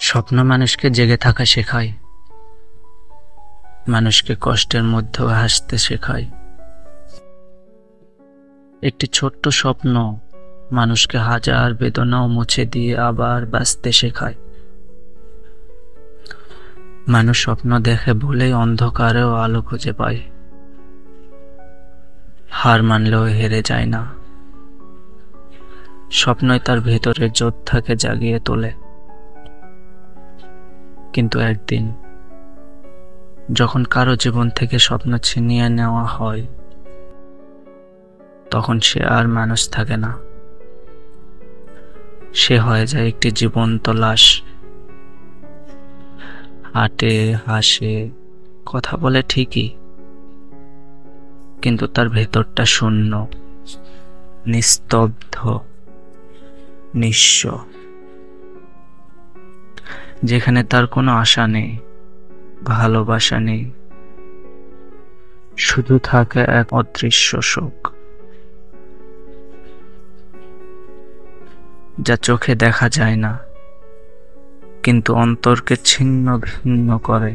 স্বপ্ন মানুষকে জেগে থাকা শেখায়, মানুষকে কষ্টের মধ্যেও হাসতে শেখায়। একটি ছোট্ট স্বপ্ন মানুষকে হাজার বেদনাও মুছে দিয়ে আবার বাঁচতে শেখায়। মানুষ স্বপ্ন দেখে ভুলেই অন্ধকারেও আলো খুঁজে পায়। হার মানলেও হেরে যায় না, স্বপ্নই তার ভেতরে যোদ্ধাকে জাগিয়ে তোলে। কিন্তু একদিন যখন কারো জীবন থেকে স্বপ্ন ছিনিয়ে নেওয়া হয়, তখন সে আর মানুষ থাকে না, সে হয়ে যায় একটি জীবন্ত লাশ। হাঁটে, হাসে, কথা বলে ঠিকই, কিন্তু তার ভেতরটা শূন্য, নিস্তব্ধ, নিঃস্ব, যেখানে তার কোনো আশা নেই, ভালোবাসা নেই, শুধু থাকে এক অদৃশ্য শোক, যা চোখে দেখা যায় না, কিন্তু অন্তরকে ছিন্ন ভিন্ন করে।